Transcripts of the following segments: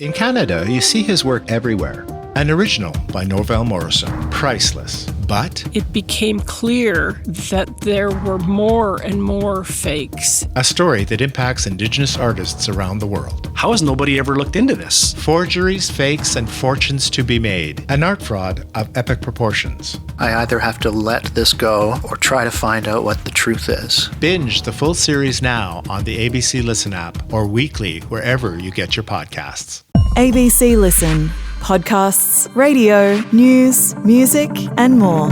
In Canada, you see his work everywhere. An original by Norval Morrison, priceless. But it became clear that there were more and more fakes. A story that impacts Indigenous artists around the world. How has nobody ever looked into this? Forgeries, fakes, and fortunes to be made. An art fraud of epic proportions. I either have to let this go or try to find out what the truth is. Binge the full series now on the ABC Listen app or weekly wherever you get your podcasts. ABC Listen. Podcasts, radio, news, music, and more.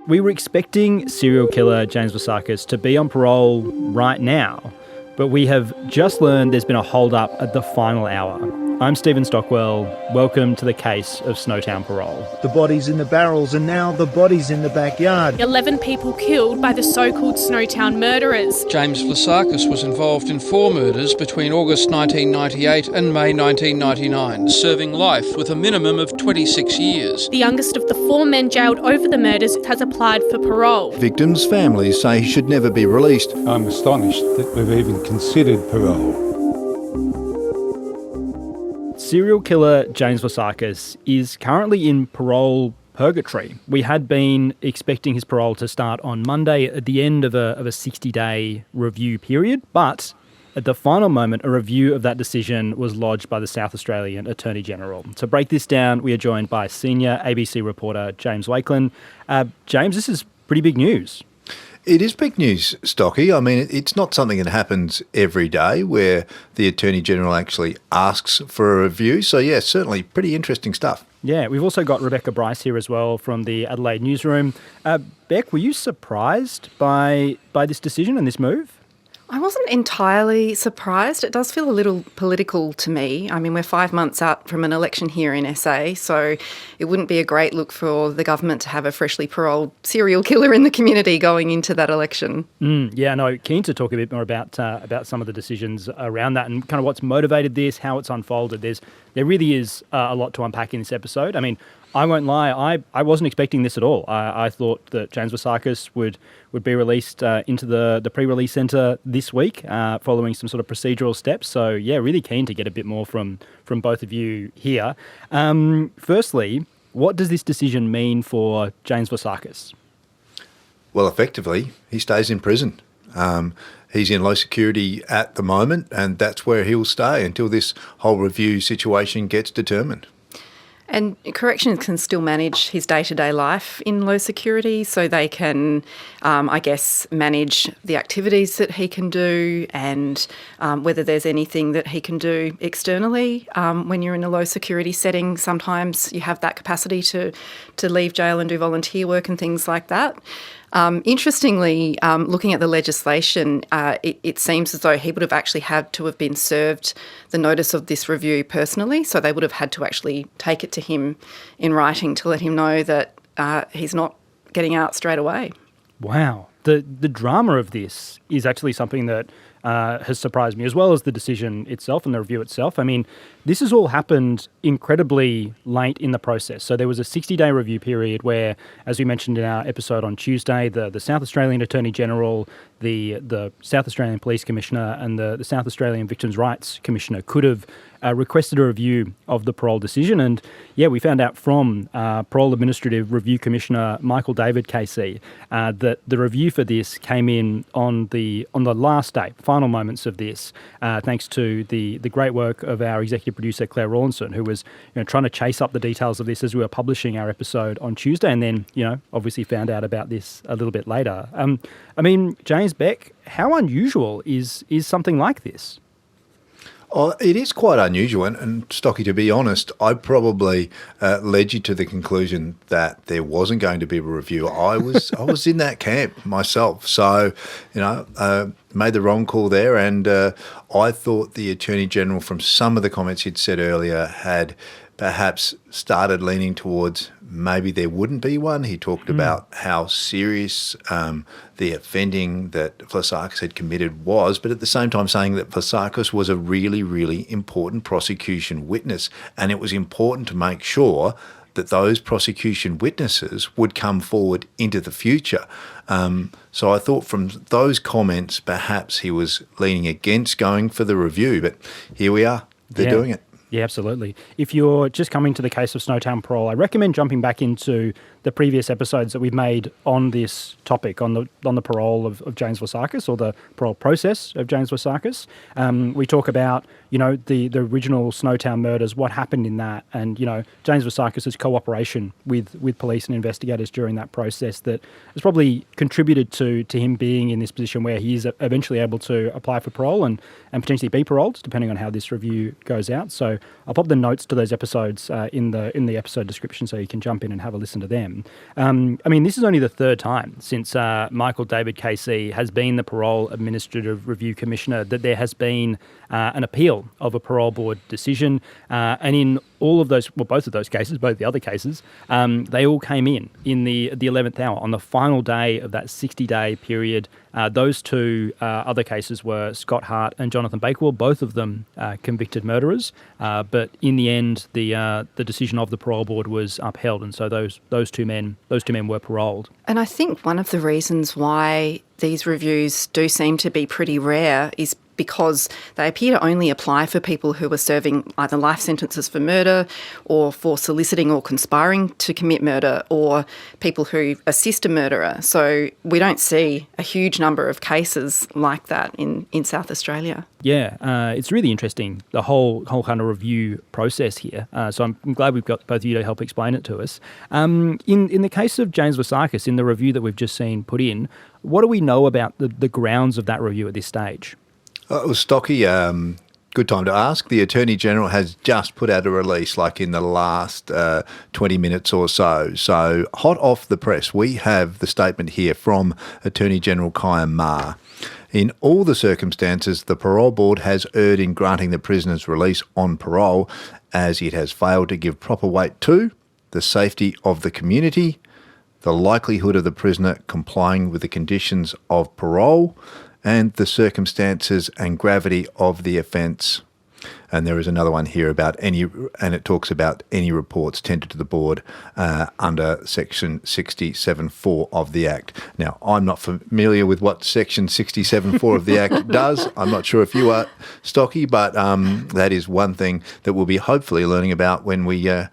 We were expecting serial killer James Vlassakis to be on parole right now, but we have just learned there's been a hold-up at the final hour. I'm Stephen Stockwell. Welcome to the case of Snowtown Parole. The body's in the barrels and now the body's in the backyard. 11 people killed by the so-called Snowtown murderers. James Vlassakis was involved in 4 murders between August 1998 and May 1999, serving life with a minimum of 26 years. The youngest of the 4 men jailed over the murders has applied for parole. Victims' families say he should never be released. I'm astonished that we've even considered parole. Serial killer James Vlassakis is currently in parole purgatory. We had been expecting his parole to start on Monday at the end of a 60-day review period, but at the final moment, a review of that decision was lodged by the South Australian Attorney General. To break this down, we are joined by senior ABC reporter James Wakelin. James, this is pretty big news. It is big news, Stocky. I mean, it's not something that happens every day where the Attorney General actually asks for a review. So, yeah, certainly pretty interesting stuff. Yeah, we've also got Brice here as well from the Adelaide newsroom. Beck, were you surprised by this decision and this move? I wasn't entirely surprised. It does feel a little political to me. I mean, we're 5 months out from an election here in SA, so it wouldn't be a great look for the government to have a freshly paroled serial killer in the community going into that election. Keen to talk a bit more about some of the decisions around that and kind of what's motivated this, how it's unfolded. There really is a lot to unpack in this episode. I mean, I won't lie, I wasn't expecting this at all. I thought that James Vlassakis would be released into the pre-release centre this week following some sort of procedural steps. So, yeah, really keen to get a bit more from both of you here. Firstly, what does this decision mean for James Vlassakis? Well, effectively, he stays in prison. He's in low security at the moment, and that's where he'll stay until this whole review situation gets determined. And corrections can still manage his day-to-day life in low security, so they can, manage the activities that he can do and whether there's anything that he can do externally. When you're in a low security setting, sometimes you have that capacity to leave jail and do volunteer work and things like that. Interestingly, looking at the legislation, it seems as though he would have actually had to have been served the notice of this review personally, so they would have had to actually take it to him in writing to let him know that he's not getting out straight away. Wow. The drama of this is actually something that has surprised me, as well as the decision itself and the review itself. I mean, this has all happened incredibly late in the process. So there was a 60-day review period where, as we mentioned in our episode on Tuesday, the South Australian Attorney General, the South Australian Police Commissioner and the South Australian Victims' Rights Commissioner could have requested a review of the parole decision. And, yeah, we found out from Parole Administrative Review Commissioner Michael David KC that the review for this came in on the last day, final moments of this, thanks to the great work of our executive producer Claire Rawlinson, who was trying to chase up the details of this as we were publishing our episode on Tuesday, and then obviously found out about this a little bit later. I mean, James, Beck, how unusual is something like this? Oh, it is quite unusual, and Stocky, to be honest, I probably led you to the conclusion that there wasn't going to be a review. I was in that camp myself, so made the wrong call there, and I thought the Attorney General, from some of the comments he'd said earlier, had perhaps started leaning towards maybe there wouldn't be one. He talked about how serious the offending that Vlassakis had committed was, but at the same time saying that Vlassakis was a really, really important prosecution witness, and it was important to make sure that those prosecution witnesses would come forward into the future. So I thought from those comments, perhaps he was leaning against going for the review, but here we are. They're doing it. Yeah, absolutely. If you're just coming to the case of Snowtown Parole, I recommend jumping back into the previous episodes that we've made on this topic, on the parole of James Vlassakis, or the parole process of James Vlassakis. We talk about, the original Snowtown murders, what happened in that, and, James Vlassakis' cooperation with police and investigators during that process that has probably contributed to him being in this position where he is eventually able to apply for parole and potentially be paroled, depending on how this review goes out. So I'll pop the notes to those episodes in the episode description so you can jump in and have a listen to them. This is only the third time since Michael David KC has been the Parole Administrative Review Commissioner that there has been an appeal of a parole board decision. And in all of those, both of those cases, both the other cases, they all came in the 11th hour on the final day of that 60-day period. Those two other cases were Scott Hart and Jonathan Bakewell, both of them convicted murderers. But in the end, the decision of the parole board was upheld, and so those two men were paroled. And I think one of the reasons why these reviews do seem to be pretty rare is because they appear to only apply for people who are serving either life sentences for murder or for soliciting or conspiring to commit murder, or people who assist a murderer. So we don't see a huge number of cases like that in South Australia. Yeah, it's really interesting, the whole kind of review process here. So I'm glad we've got both of you to help explain it to us. In the case of James Vlassakis, in the review that we've just seen put in, what do we know about the grounds of that review at this stage? Well, Stocky, good time to ask. The Attorney-General has just put out a release, like in the last 20 minutes or so. So hot off the press, we have the statement here from Attorney-General Kyan Ma. In all the circumstances, the parole board has erred in granting the prisoner's release on parole, as it has failed to give proper weight to the safety of the community, the likelihood of the prisoner complying with the conditions of parole, and the circumstances and gravity of the offence. And there is another one here about and it talks about any reports tendered to the board under Section 67.4 of the Act. Now, I'm not familiar with what Section 67.4 of the Act does. I'm not sure if you are, Stocky, but that is one thing that we'll be hopefully learning about when we are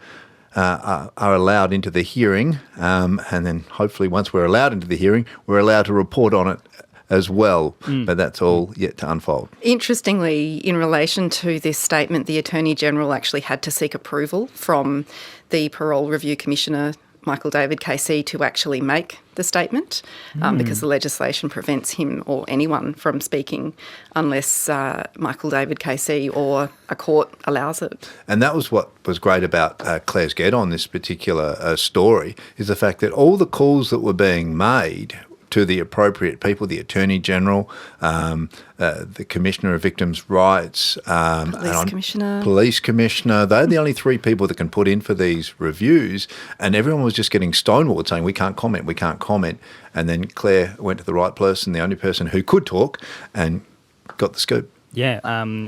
allowed into the hearing. And then hopefully once we're allowed into the hearing, we're allowed to report on it as well, but that's all yet to unfold. Interestingly, in relation to this statement, the Attorney-General actually had to seek approval from the Parole Review Commissioner, Michael David KC, to actually make the statement because the legislation prevents him or anyone from speaking unless Michael David KC or a court allows it. And that was what was great about Claire's Get on this particular story, is the fact that all the calls that were being made to the appropriate people, the Attorney-General, the Commissioner of Victims' Rights, Police Commissioner. They're the only three people that can put in for these reviews, and everyone was just getting stonewalled saying, we can't comment. And then Claire went to the right person, the only person who could talk, and got the scoop. Yeah,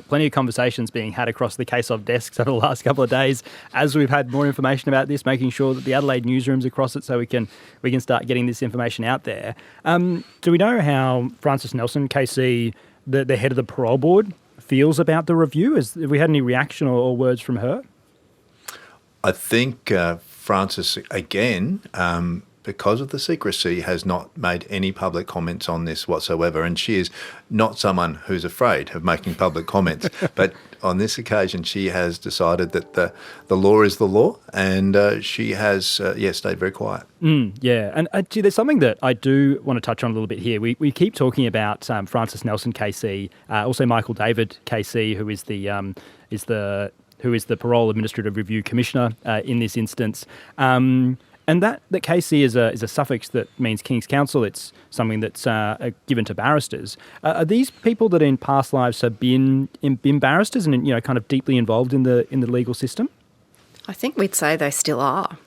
plenty of conversations being had across the case of desks over the last couple of days as we've had more information about this, making sure that the Adelaide newsroom's across it so we can start getting this information out there. Do we know how Frances Nelson, KC, the head of the parole board, feels about the review? Have we had any reaction or words from her? I think Frances, again, because of the secrecy, has not made any public comments on this whatsoever. And she is not someone who's afraid of making public comments. But on this occasion, she has decided that the law is the law, and she has, stayed very quiet. Yeah, and there's something that I do want to touch on a little bit here. We keep talking about Frances Nelson KC, also Michael David KC, who is the Parole Administrative Review Commissioner in this instance. And that KC is a suffix that means King's Counsel. It's something that's given to barristers. Are these people that in past lives have been barristers and kind of deeply involved in the legal system? I think we'd say they still are.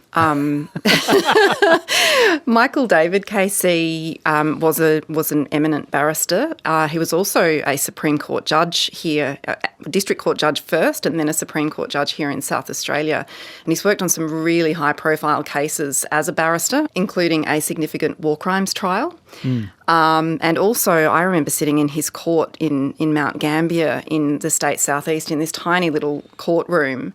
Michael David KC was an eminent barrister. He was also a Supreme Court judge here, District Court judge first, and then a Supreme Court judge here in South Australia. And he's worked on some really high-profile cases as a barrister, including a significant war crimes trial. And also, I remember sitting in his court in Mount Gambier in the state southeast in this tiny little courtroom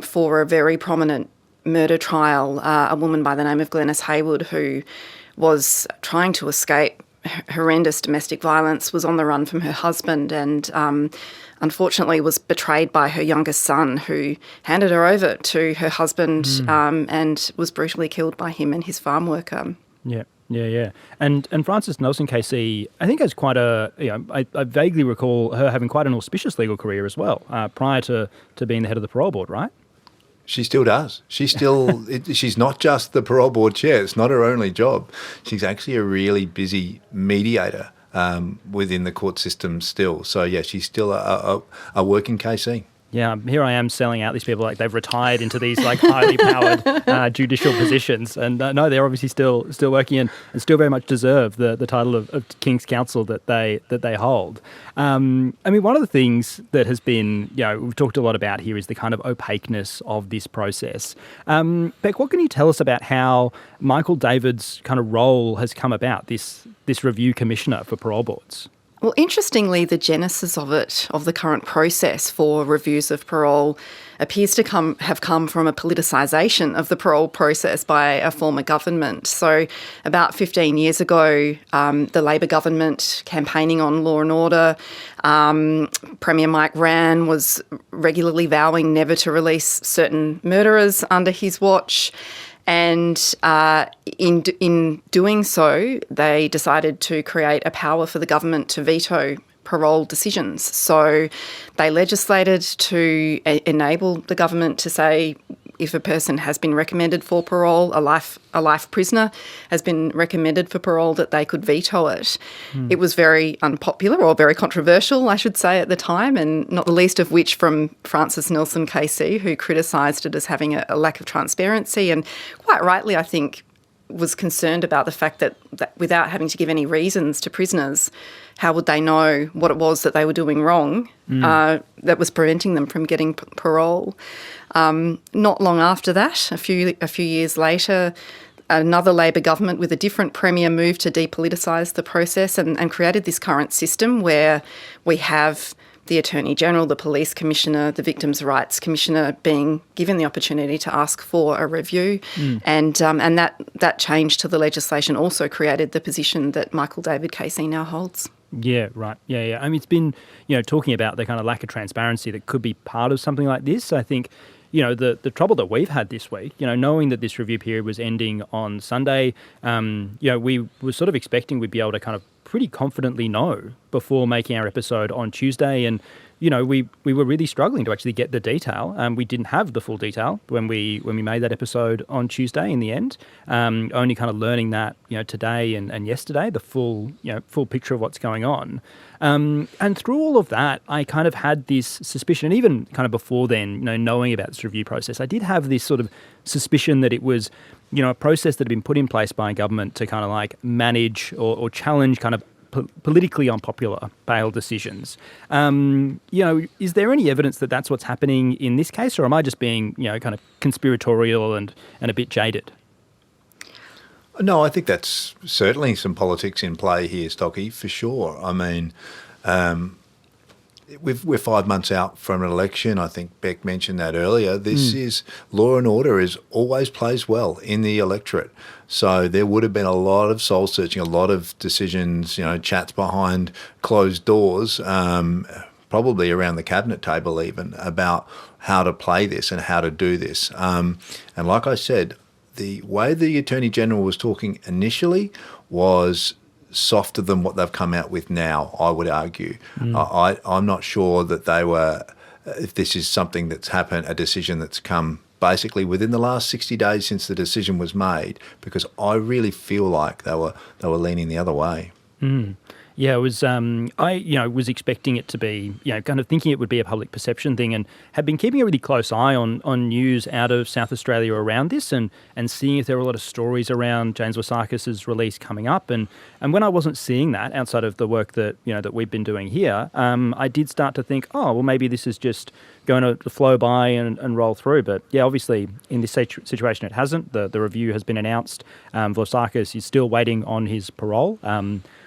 for a very prominent murder trial, a woman by the name of Glenys Haywood, who was trying to escape horrendous domestic violence, was on the run from her husband, and unfortunately was betrayed by her youngest son, who handed her over to her husband and was brutally killed by him and his farm worker. Yeah. And Frances Nelson KC, I think has quite I vaguely recall her having quite an auspicious legal career as well, prior to being the head of the parole board, right? She still does. She's not just the parole board chair. It's not her only job. She's actually a really busy mediator within the court system still. So, yeah, she's still a working KC. Yeah, here I am selling out these people like they've retired into these like highly powered judicial positions, and no, they're obviously still working and still very much deserve the title of King's Counsel that they hold. I mean, one of the things that has been, we've talked a lot about here is the kind of opaqueness of this process. Beck, what can you tell us about how Michael David's kind of role has come about, this review commissioner for parole boards? Well, interestingly, the genesis of the current process for reviews of parole, appears to have come from a politicisation of the parole process by a former government. So about 15 years ago, the Labor government campaigning on law and order, Premier Mike Rann was regularly vowing never to release certain murderers under his watch. And in doing so, they decided to create a power for the government to veto parole decisions. So they legislated to enable the government to say, if a person has been recommended for parole, a life prisoner has been recommended for parole, that they could veto it. It was very unpopular, or very controversial, I should say, at the time, and not the least of which from Frances Nelson KC, who criticised it as having a lack of transparency, and quite rightly, I think, was concerned about the fact that without having to give any reasons to prisoners, how would they know what it was that they were doing wrong that was preventing them from getting parole? Not long after that, a few years later, another Labor government with a different premier moved to depoliticise the process and created this current system where we have the Attorney-General, the Police Commissioner, the Victims' Rights Commissioner being given the opportunity to ask for a review. And that change to the legislation also created the position that Michael David KC now holds. Yeah, right. Yeah. I mean, it's been, talking about the kind of lack of transparency that could be part of something like this. I think, the trouble that we've had this week, knowing that this review period was ending on Sunday, we were sort of expecting we'd be able to kind of pretty confidently know before making our episode on Tuesday. And, we were really struggling to actually get the detail. We didn't have the full detail when we made that episode on Tuesday in the end, only kind of learning that, today and yesterday, the full picture of what's going on. And through all of that, I kind of had this suspicion, and even kind of before then, knowing about this review process, I did have this sort of suspicion that it was, a process that had been put in place by government to kind of like manage or challenge kind of politically unpopular bail decisions. Is there any evidence that that's what's happening in this case, or am I just being, kind of conspiratorial and a bit jaded? No, I think that's certainly some politics in play here, Stocky, for sure. I mean, we're 5 months out from an election. I think Beck mentioned that earlier. This is law and order is always plays well in the electorate. So there would have been a lot of soul searching, a lot of decisions, chats behind closed doors, probably around the cabinet table even, about how to play this and how to do this. And like I said, the way the Attorney-General was talking initially was softer than what they've come out with now, I would argue. I'm not sure that they were, if this is something that's happened, a decision that's come basically within the last 60 days since the decision was made, because I really feel like they were leaning the other way. Yeah, it was. I was expecting it to be, kind of thinking it would be a public perception thing, and had been keeping a really close eye on news out of South Australia around this, and seeing if there were a lot of stories around James Vlassakis' release coming up, and when I wasn't seeing that outside of the work that that we've been doing here, I did start to think, oh well, maybe this is just going to flow by and roll through. But yeah, obviously in this situation it hasn't. The review has been announced. Vlassakis is still waiting on his parole.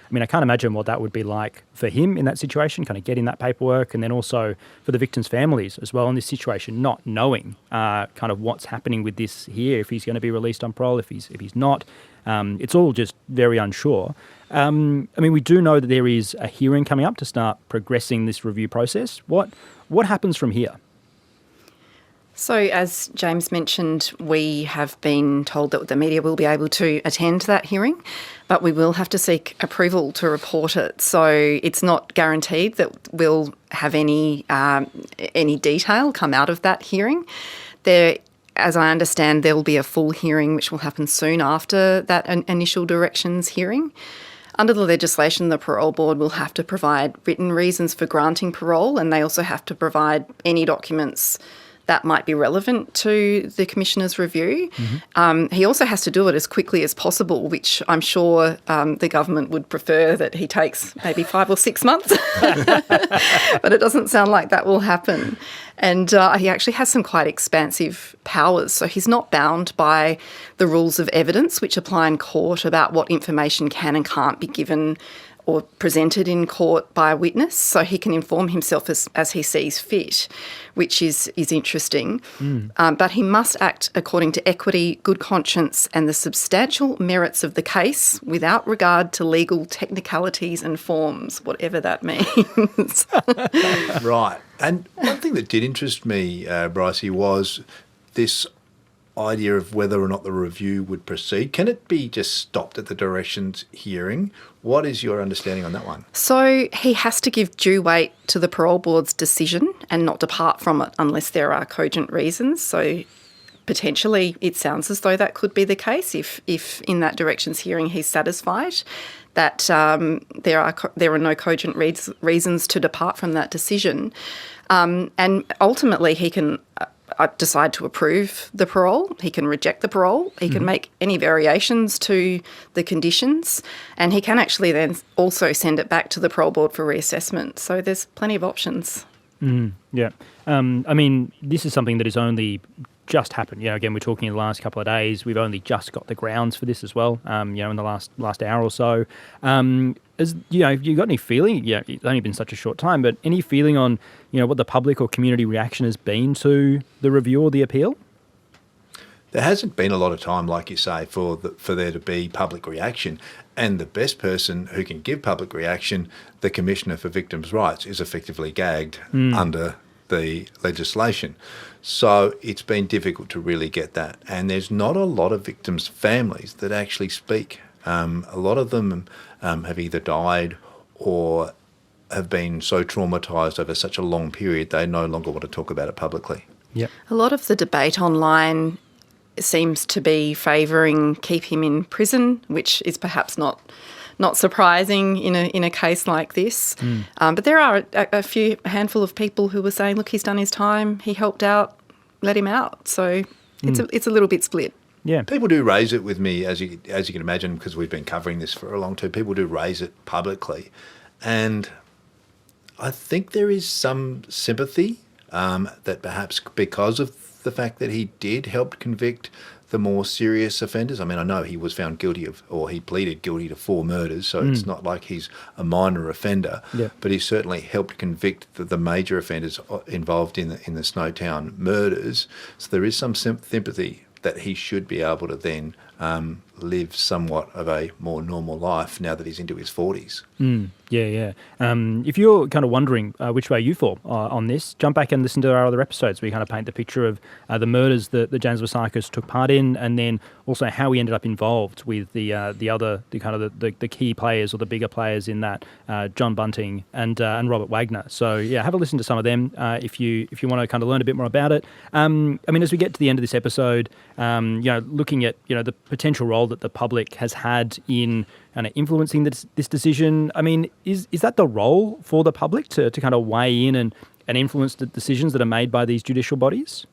I can't imagine what that would be like for him in that situation, kind of getting that paperwork, and then also for the victims' families as well in this situation, not knowing kind of what's happening with this here, if he's going to be released on parole, if he's not. It's all just very unsure. We do know that there is a hearing coming up to start progressing this review process. What happens from here? So, as James mentioned, we have been told that the media will be able to attend that hearing, but we will have to seek approval to report it. So it's not guaranteed that we'll have any detail come out of that hearing. As I understand, there will be a full hearing which will happen soon after that initial directions hearing. Under the legislation, the parole board will have to provide written reasons for granting parole, and they also have to provide any documents that might be relevant to the Commissioner's review. Mm-hmm. He also has to do it as quickly as possible, which I'm sure the government would prefer that he takes maybe 5 or 6 months. But it doesn't sound like that will happen. And he actually has some quite expansive powers. So he's not bound by the rules of evidence which apply in court about what information can and can't be given or presented in court by a witness, so he can inform himself as he sees fit, which is interesting. But he must act according to equity, good conscience and the substantial merits of the case without regard to legal technicalities and forms, whatever that means. Right. And one thing that did interest me, Brice, was this idea of whether or not the review would proceed. Can it be just stopped at the directions hearing? What is your understanding on that one? So he has to give due weight to the parole board's decision and not depart from it unless there are cogent reasons. So potentially it sounds as though that could be the case if in that directions hearing he's satisfied that there are no cogent reasons to depart from that decision. And ultimately he can decide to approve the parole, he can reject the parole, he can make any variations to the conditions, and he can actually then also send it back to the parole board for reassessment. So there's plenty of options. Yeah. This is something that has only just happened. Again, we're talking in the last couple of days. We've only just got the grounds for this as well, in the last hour or so. Have you got any feeling, it's only been such a short time, but any feeling on, what the public or community reaction has been to the review or the appeal? There hasn't been a lot of time, like you say, for there to be public reaction. And the best person who can give public reaction, the Commissioner for Victims' Rights, is effectively gagged under the legislation. So it's been difficult to really get that. And there's not a lot of victims' families that actually speak. A lot of them have either died or have been so traumatised over such a long period they no longer want to talk about it publicly. Yep. A lot of the debate online seems to be favouring keep him in prison, which is perhaps not surprising in a case like this. But there are a handful of people who were saying, look, he's done his time, he helped out, let him out. So it's a little bit split. Yeah, people do raise it with me, as you can imagine, because we've been covering this for a long time. People do raise it publicly, and I think there is some sympathy that perhaps because of the fact that he did help convict the more serious offenders. I know he was found guilty he pleaded guilty to 4 murders, so it's not like he's a minor offender, but he certainly helped convict the major offenders involved in the Snowtown murders. So there is some sympathy that he should be able to then live somewhat of a more normal life now that he's into his 40s. Yeah. If you're kind of wondering which way you fall on this, jump back and listen to our other episodes. We kind of paint the picture of the murders that James Vlassakis took part in, and then also how he ended up involved with the key players or the bigger players in that, John Bunting and Robert Wagner. So yeah, have a listen to some of them if you want to kind of learn a bit more about it. As we get to the end of this episode, looking at the potential role that the public has had in kind of influencing this decision. I mean, is that the role for the public to kind of weigh in and influence the decisions that are made by these judicial bodies?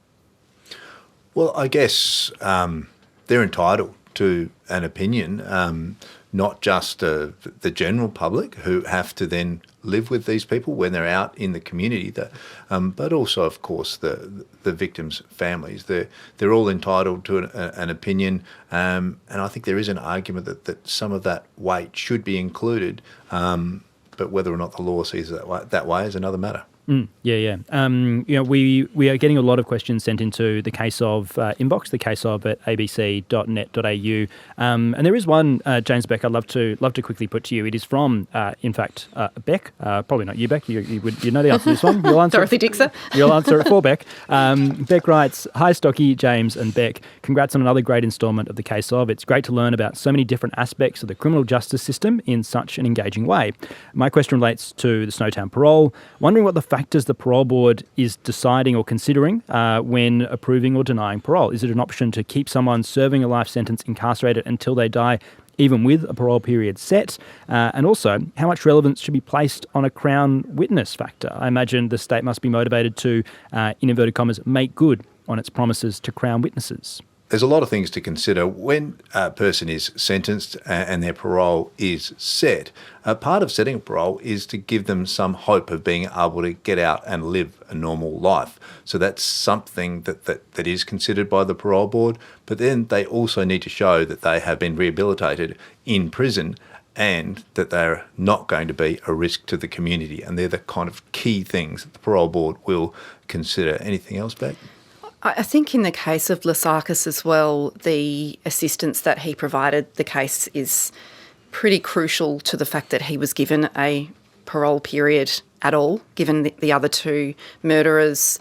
Well, I guess they're entitled to an opinion, not just the general public who have to then live with these people when they're out in the community, but also, of course, the victims' families. They're all entitled to an opinion, and I think there is an argument that some of that weight should be included, but whether or not the law sees it that way is another matter. Yeah. We are getting a lot of questions sent into the case of inbox, the case of at abc.net.au, and there is one, James Beck, I'd love to quickly put to you. It is from, in fact, Beck. Probably not you, Beck. You know the answer to this one. You'll answer. Dorothy Dixer. You'll answer it for Beck. Beck writes, "Hi, Stocky, James, and Beck. Congrats on another great instalment of the case of. It's great to learn about so many different aspects of the criminal justice system in such an engaging way. My question relates to the Snowtown Parole. Wondering what the factors the parole board is deciding or considering when approving or denying parole. Is it an option to keep someone serving a life sentence incarcerated until they die, even with a parole period set? And also, how much relevance should be placed on a Crown witness factor? I imagine the state must be motivated to, in inverted commas, make good on its promises to Crown witnesses." There's a lot of things to consider when a person is sentenced and their parole is set. Part of setting a parole is to give them some hope of being able to get out and live a normal life. So that's something that is considered by the parole board. But then they also need to show that they have been rehabilitated in prison and that they're not going to be a risk to the community. And they're the kind of key things that the parole board will consider. Anything else, Beck? I think in the case of Vlassakis as well, the assistance that he provided the case is pretty crucial to the fact that he was given a parole period at all, given the other two murderers,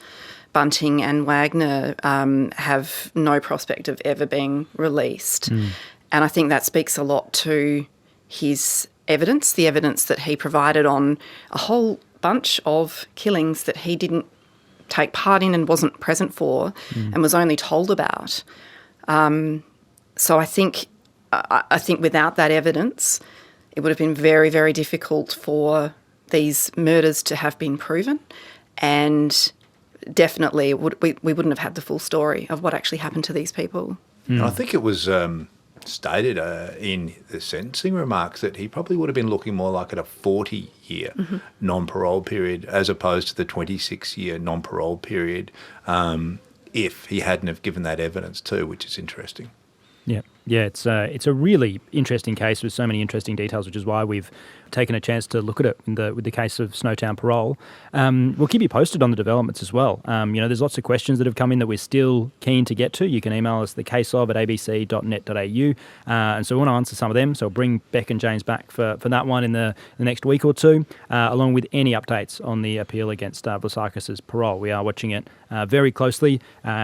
Bunting and Wagner, have no prospect of ever being released. And I think that speaks a lot to his evidence, the evidence that he provided on a whole bunch of killings that he didn't take part in and wasn't present for and was only told about. So I think without that evidence, it would have been very, very difficult for these murders to have been proven, and definitely we wouldn't have had the full story of what actually happened to these people. And I think it was stated in the sentencing remarks that he probably would have been looking more like at a 40-year non-parole period as opposed to the 26-year non-parole period if he hadn't have given that evidence too, which is interesting. Yeah, it's a really interesting case with so many interesting details, which is why we've taken a chance to look at it with the case of Snowtown Parole. We'll keep you posted on the developments as well. There's lots of questions that have come in that we're still keen to get to. You can email us thecaseof@abc.net.au, and so we want to answer some of them. So we'll bring Beck and James back for that one in the next week or two, along with any updates on the appeal against Vlassakis' parole. We are watching it very closely.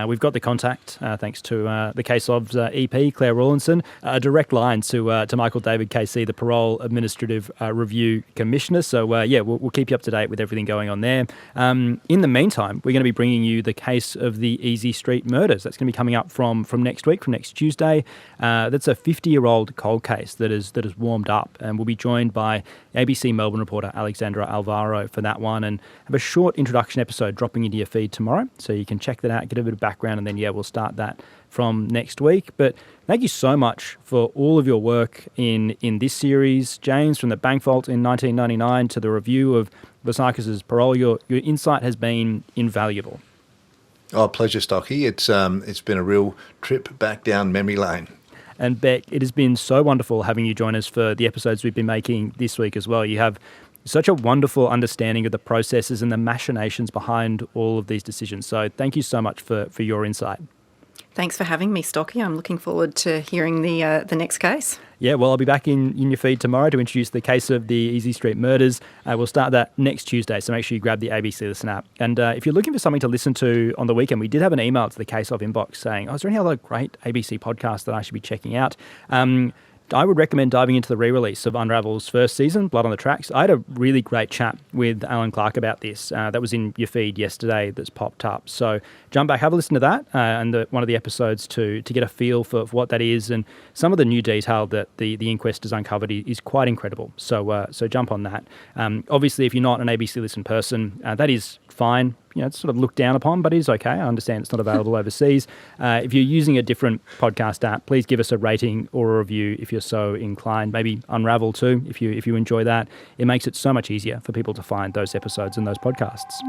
We've got the contact, thanks to the Case Of's EP, Claire Rawlinson, a direct line to Michael David KC, the Parole Administrative Review Commissioner. So, we'll keep you up to date with everything going on there. In the meantime, we're going to be bringing you the case of the Easy Street murders. That's going to be coming up from next week, from next Tuesday. That's a 50-year-old cold case that has warmed up, and we'll be joined by ABC Melbourne reporter Alexandra Alvaro for that one, and have a short introduction episode dropping into your feed tomorrow. So you can check that out, get a bit of background, and then, we'll start that from next week. But thank you so much for all of your work in this series, James, from the bank vault in 1999 to the review of Vlassakis' parole. Your insight has been invaluable. Oh, pleasure, Stocky. It's been a real trip back down memory lane. And Beck, it has been so wonderful having you join us for the episodes we've been making this week as well. You have such a wonderful understanding of the processes and the machinations behind all of these decisions. So thank you so much for your insight. Thanks for having me, Stocky. I'm looking forward to hearing the next case. Yeah, well, I'll be back in your feed tomorrow to introduce the case of the Easy Street murders. We'll start that next Tuesday, so make sure you grab the ABC Listen app. And if you're looking for something to listen to on the weekend, we did have an email to the Case of inbox saying, is there any other great ABC podcast that I should be checking out? I would recommend diving into the re-release of Unravel's first season, Blood on the Tracks. I had a really great chat with Alan Clark about this. That was in your feed yesterday that's popped up. So jump back, have a listen to that and one of the episodes to get a feel for what that is. And some of the new detail that the inquest has uncovered is quite incredible. So jump on that. Obviously, if you're not an ABC Listen person, that is fine. It's sort of looked down upon, but it is okay. I understand it's not available overseas. If you're using a different podcast app, please give us a rating or a review if you're so inclined. Maybe Unravel too, if you enjoy that. It makes it so much easier for people to find those episodes and those podcasts.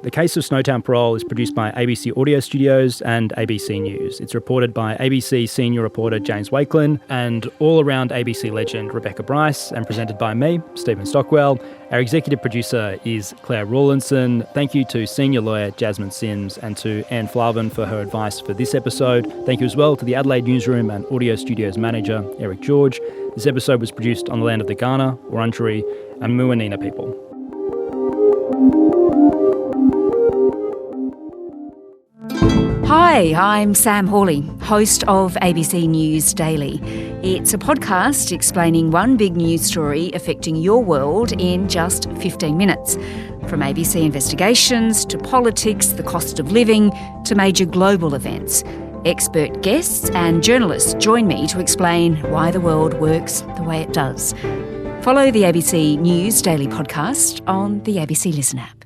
The Case of Snowtown Parole is produced by ABC Audio Studios and ABC News. It's reported by ABC senior reporter James Wakelin and all-around ABC legend Rebecca Brice, and presented by me, Stephen Stockwell. Our executive producer is Claire Rawlinson. Thank you to senior lawyer Jasmine Sims and to Anne Flavin for her advice for this episode. Thank you as well to the Adelaide Newsroom and Audio Studios manager, Eric George. This episode was produced on the land of the Kaurna, Wurundjeri and Muwinina people. Hi, I'm Sam Hawley, host of ABC News Daily. It's a podcast explaining one big news story affecting your world in just 15 minutes. From ABC investigations to politics, the cost of living, to major global events. Expert guests and journalists join me to explain why the world works the way it does. Follow the ABC News Daily podcast on the ABC Listen app.